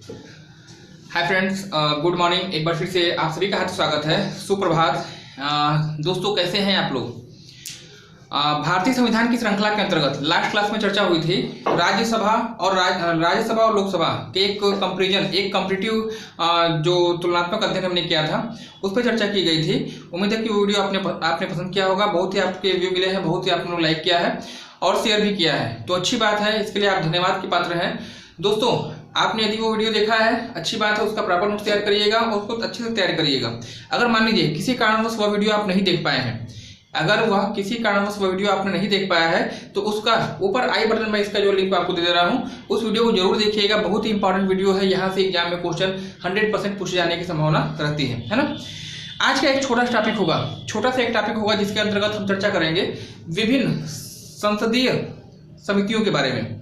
Hi friends, good morning. एक बार फिर से आप सभी का हार्दिक स्वागत है। सुप्रभात। दोस्तों, कैसे हैं आप लोग? भारतीय संविधान की श्रृंखला के अंतर्गत लास्ट क्लास में चर्चा हुई थी राज्यसभा और लोकसभा के एक कंपेरिजन, एक कॉम्पिटिटिव जो तुलनात्मक अध्ययन हमने किया था, उस पर चर्चा की गई थी। उम्मीद है कि वो वीडियो आपने पसंद किया होगा। बहुत ही आपके व्यू मिले हैं, बहुत ही आपने लोग लाइक किया है और शेयर भी किया है, तो अच्छी बात है। इसके लिए आप धन्यवाद के पात्र हैं। दोस्तों, आपने यदि वो वीडियो देखा है, अच्छी बात है, उसका प्रॉपर नोट तैयार करिएगा और उसको अच्छे से तैयार करिएगा। अगर मान लीजिए किसी कारणवश वह वीडियो आप नहीं देख पाए हैं, अगर वह किसी कारणवश वह वीडियो आपने नहीं देख पाया है, तो उसका ऊपर आई बटन में इसका जो लिंक आपको दे रहा हूं, उस वीडियो को जरूर देखिएगा। बहुत ही इंपॉर्टेंट वीडियो है। यहाँ से एग्जाम में क्वेश्चन 100% पूछे जाने की संभावना रहती है ना। आज का एक छोटा सा टॉपिक होगा जिसके अंतर्गत हम चर्चा करेंगे विभिन्न संसदीय समितियों के बारे में।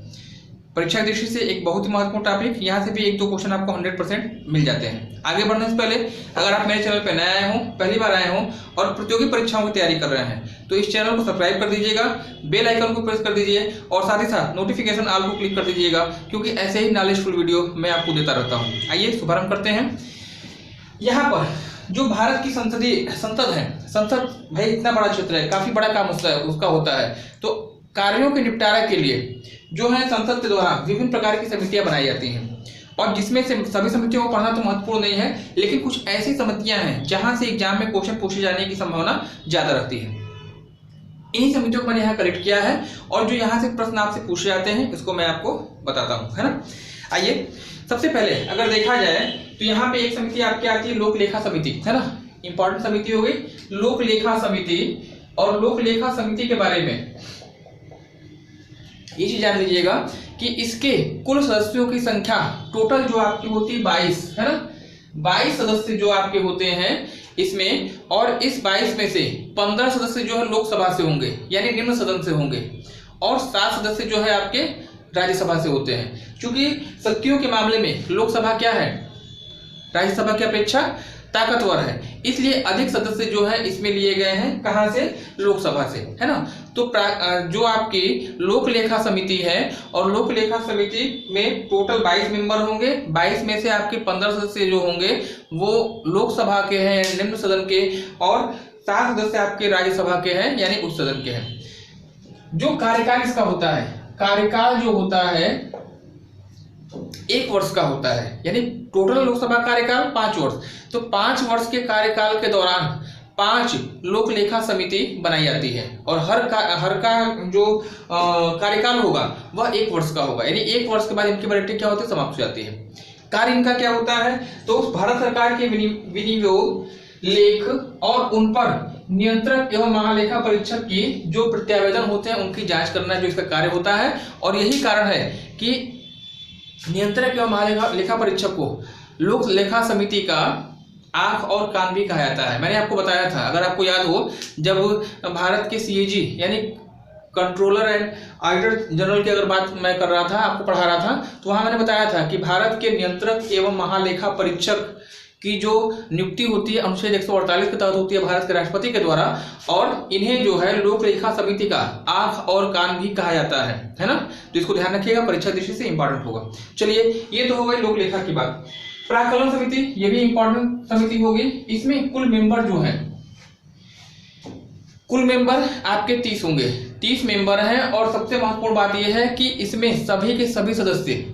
परीक्षा की दृष्टि से एक बहुत ही महत्वपूर्ण टॉपिक। यहाँ से भी एक दो क्वेश्चन आपको 100% मिल जाते हैं। आगे बढ़ने से पहले अगर आप मेरे चैनल पर नए आए हों, पहली बार आए हों और प्रतियोगी परीक्षाओं की तैयारी कर रहे हैं, तो इस चैनल को सब्सक्राइब कर दीजिएगा, बेल आइकन को प्रेस कर दीजिए और साथ ही साथ नोटिफिकेशन ऑल को क्लिक कर दीजिएगा, क्योंकि ऐसे ही नॉलेजफुल वीडियो मैं आपको देता रहता हूँ। आइए शुभारंभ करते हैं। यहाँ पर जो भारत की संसद है, संसद भाई इतना बड़ा क्षेत्र है, काफी बड़ा काम उसका होता है। तो कार्यों के निपटारा के लिए जो है संसद के द्वारा विभिन्न प्रकार की समितियां बनाई जाती हैं, और जिसमें से सभी समितियों को पढ़ना तो महत्वपूर्ण नहीं है, लेकिन कुछ ऐसी समितियां हैं जहां से एग्जाम में क्वेश्चन पूछे जाने की संभावना ज्यादा रहती है। इन्हीं समितियों को मैंने यहाँ कलेक्ट किया है और जो यहाँ से प्रश्न आपसे पूछे जाते हैं, इसको मैं आपको बताता हूँ, है ना। आइए, सबसे पहले अगर देखा जाए तो यहाँ पे एक समिति आपकी आती है लोक लेखा समिति, है ना। इंपॉर्टेंट समिति हो गई लोक लेखा समिति। और लोक लेखा समिति के बारे में ये चीज जान लीजिएगा कि इसके कुल सदस्यों की संख्या टोटल जो आपकी होती है 22, है ना। 22 सदस्य जो आपके होते हैं इसमें, और इस 22 में से 15 सदस्य जो है लोकसभा से होंगे, यानी निम्न सदन से होंगे, और 7 सदस्य जो है आपके राज्यसभा से होते हैं। क्योंकि शक्तियों के मामले में लोकसभा क्या है, राज्यसभा की अपेक्षा ताकतवर है, इसलिए अधिक सदस्य जो है इसमें लिए गए हैं। कहां से? लोकसभा से, है ना। तो जो आपकी लोक लेखा समिति है, और लोक लेखा समिति में टोटल 22 मेंबर होंगे। 22 में से आपके 15 सदस्य जो होंगे वो लोकसभा के हैं, निम्न सदन के, और 7 सदस्य आपके राज्यसभा के हैं, यानी उच्च सदन के हैं। जो कार्यकाल इसका होता है, कार्यकाल जो होता है 1 वर्ष का होता है, यानी टोटल लोकसभा कार्यकाल 5 वर्ष। तो 5 वर्ष के कार्यकाल के दौरान 5 लोक लेखा समिति बनाई जाती है, और हर का जो कार्यकाल होगा वह 1 वर्ष का होगा, यानी 1 वर्ष के बाद इनकी वैलिडिटी क्या होती है, समाप्त हो जाती है। कार्य इनका क्या होता है? तो भारत सरकार के विनियोग लेख और उन पर नियंत्रक एवं महालेखा परीक्षक की जो प्रत्यावेदन होते हैं उनकी जांच करना जो इसका कार्य होता है। और यही कारण है कि नियंत्रक एवं महालेखा परीक्षक को लोक लेखा समिति का आंख और कान भी कहा जाता है। मैंने आपको बताया था, अगर आपको याद हो, जब भारत के सीएजी यानी कंट्रोलर एंड ऑडिटर जनरल की अगर बात मैं कर रहा था, आपको पढ़ा रहा था, तो वहां मैंने बताया था कि भारत के नियंत्रक एवं महालेखा परीक्षक की जो नियुक्ति होती है अनुच्छेद 148 के तहत होती है भारत के राष्ट्रपति के द्वारा, और इन्हें जो है लोक लेखा समिति का आंख और कान भी कहा जाता है ना। तो इसको ध्यान रखिएगा, परीक्षा दृष्टि से इंपॉर्टेंट होगा। चलिए, ये तो हो गई लोक लेखा की बात। प्राक्कलन समिति, ये भी इंपॉर्टेंट समिति होगी। इसमें कुल मेंबर जो है, कुल मेंबर आपके 30 होंगे, 30 मेंबर हैं। और सबसे महत्वपूर्ण बात यह है कि इसमें सभी के सभी सदस्य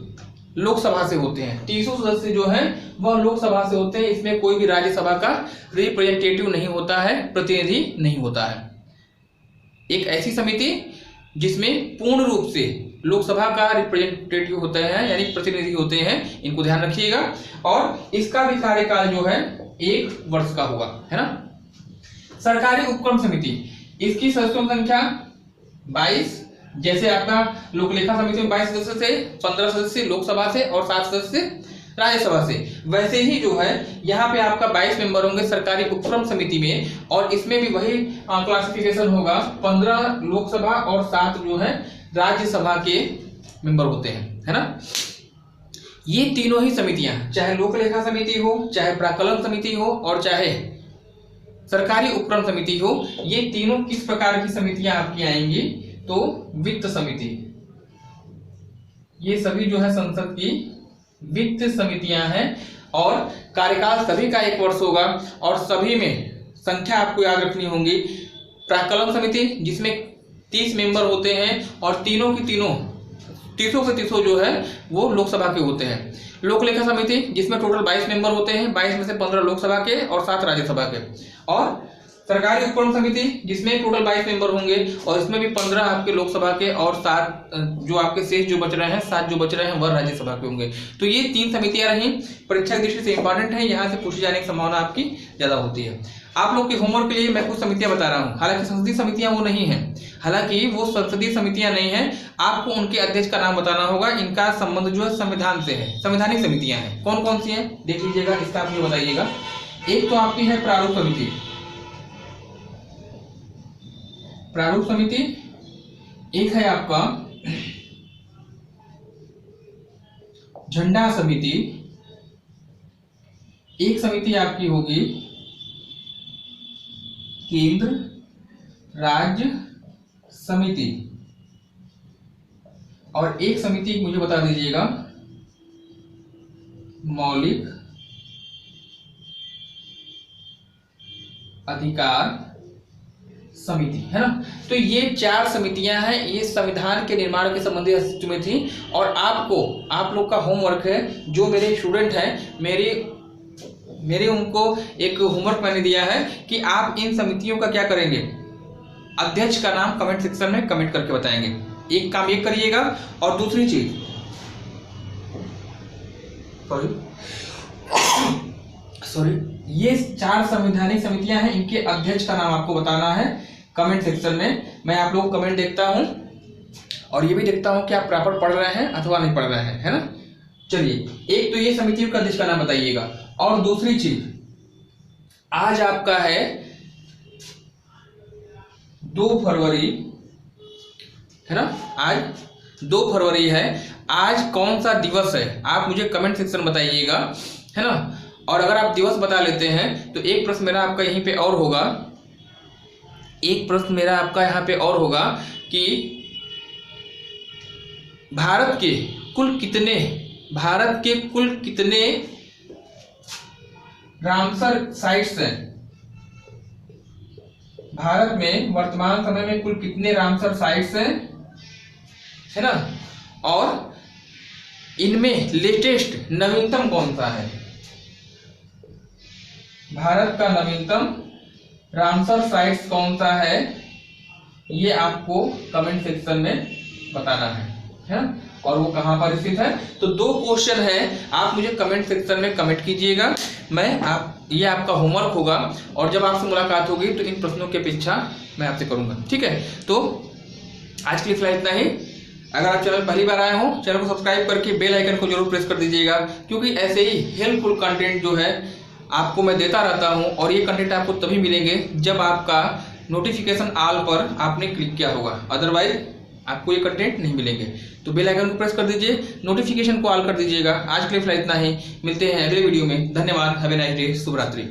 लोकसभा से होते हैं। 300 सदस्य जो हैं वह लोकसभा से होते हैं। इसमें कोई भी राज्यसभा का रिप्रेजेंटेटिव नहीं होता है, प्रतिनिधि नहीं होता है। एक ऐसी समिति जिसमें पूर्ण रूप से लोकसभा का रिप्रेजेंटेटिव होते हैं, यानी प्रतिनिधि होते हैं, इनको ध्यान रखिएगा। और इसका भी कार्यकाल जो है 1 वर्ष का होगा, है ना। सरकारी उपक्रम समिति, इसकी सदस्यों की संख्या 22, जैसे आपका लोक लेखा समिति में 22 सदस्य से, 15 सदस्य लोकसभा से और 7 सदस्य राज्यसभा से, वैसे ही जो है यहाँ पे आपका 22 मेंबर होंगे सरकारी उपक्रम समिति में। और इसमें भी वही क्लासिफिकेशन होगा, 15 लोकसभा और 7 जो है राज्यसभा के मेंबर होते हैं, है ना। ये तीनों ही समितियां, चाहे लोक लेखा समिति हो, चाहे प्राक्कलन समिति हो, और चाहे सरकारी उपक्रम समिति हो, ये तीनों किस प्रकार की समितियां आपकी आएंगी? तो वित्त समिति, ये सभी जो है संसद की वित्त समितियां हैं और कार्यकाल सभी का 1 वर्ष होगा और सभी में संख्या आपको याद रखनी होगी। प्राक्कलन समिति जिसमें 30 मेंबर होते हैं और तीसों के तीसों जो है वो लोकसभा के होते हैं। लोक लेखा समिति जिसमें टोटल 22 मेंबर होते हैं, 22 में से 15 लोकसभा के और 7 राज्यसभा के। और सरकारी उपक्रम समिति जिसमें टोटल 22 मेंबर होंगे और इसमें भी 15 आपके लोकसभा के और 7 जो आपके शेष जो बच रहे हैं 7 जो बच रहे हैं वह राज्यसभा के होंगे। तो ये 3 समितियां रही, परीक्षा की दृष्टि से इंपॉर्टेंट है, यहाँ से पूछे जाने की संभावना आपकी ज्यादा होती है। आप लोग के होमवर्क के लिए मैं कुछ समितियां बता रहा हूँ, हालांकि संसदीय समितियां वो नहीं है, हालांकि वो संसदीय समितियां नहीं है, आपको उनके अध्यक्ष का नाम बताना होगा। इनका संबंध जो है संविधान से है, संवैधानिक समितियां हैं। कौन कौन सी हैं देख लीजिएगा, इसका आप मुझे बताइएगा। एक तो आपकी है प्रारूप समिति, प्रारूप समिति। एक है आपका झंडा समिति। एक समिति आपकी होगी केंद्र राज्य समिति और एक समिति मुझे बता दीजिएगा मौलिक अधिकार समिति, है ना। तो ये 4 समितियां हैं, ये संविधान के निर्माण के संबंधी अस्तित्व में थी। और आप लोग का होमवर्क है, जो मेरे स्टूडेंट हैं मेरे उनको एक होमवर्क मैंने दिया है कि आप इन समितियों का क्या करेंगे, अध्यक्ष का नाम कमेंट सेक्शन में कमेंट करके बताएंगे। एक काम ये करिएगा और दूसरी चीज सॉरी ये 4 संवैधानिक समितियां हैं, इनके अध्यक्ष का नाम आपको बताना है कमेंट सेक्शन में। मैं आप लोग कमेंट देखता हूं और ये भी देखता हूं कि आप प्रॉपर पढ़ रहे हैं अथवा नहीं पढ़ रहे हैं, है ना। चलिए, एक तो ये समितियों का अध्यक्ष का नाम बताइएगा और दूसरी चीज आज आपका है 2 फरवरी, है ना। आज 2 फरवरी है, आज कौन सा दिवस है आप मुझे कमेंट सेक्शन में बताइएगा, है ना। और अगर आप दिवस बता लेते हैं तो एक प्रश्न मेरा आपका यहीं पे और होगा, एक प्रश्न मेरा आपका यहाँ पे और होगा कि भारत के कुल कितने रामसर साइट्स हैं, भारत में वर्तमान समय में कुल कितने रामसर साइट्स हैं, है ना। और इनमें लेटेस्ट नवीनतम कौन सा है, भारत का नवीनतम रामसर साइट्स कौन सा है, ये आपको कमेंट सेक्शन में बताना है ना। और वो कहां पर स्थित है। तो 2 क्वेश्चन है, आप मुझे कमेंट सेक्शन में कमेंट कीजिएगा। ये आपका होमवर्क होगा और जब आपसे मुलाकात होगी तो इन प्रश्नों की अपेक्षा मैं आपसे करूंगा, ठीक है। तो आज के लिए फिलहाल इतना ही। अगर आप चैनल पहली बार आए हो, चैनल को सब्सक्राइब करके बेल आइकन को जरूर प्रेस कर दीजिएगा, क्योंकि ऐसे ही हेल्पफुल कंटेंट जो है आपको मैं देता रहता हूं और ये कंटेंट आपको तभी मिलेंगे जब आपका नोटिफिकेशन ऑल पर आपने क्लिक किया होगा, अदरवाइज आपको ये कंटेंट नहीं मिलेंगे। तो बेल आइकन को प्रेस कर दीजिए, नोटिफिकेशन को ऑल कर दीजिएगा। आज के लिए फिलहाल इतना ही, मिलते हैं अगले वीडियो में। धन्यवाद, हैव ए नाइस डे, शुभ रात्रि।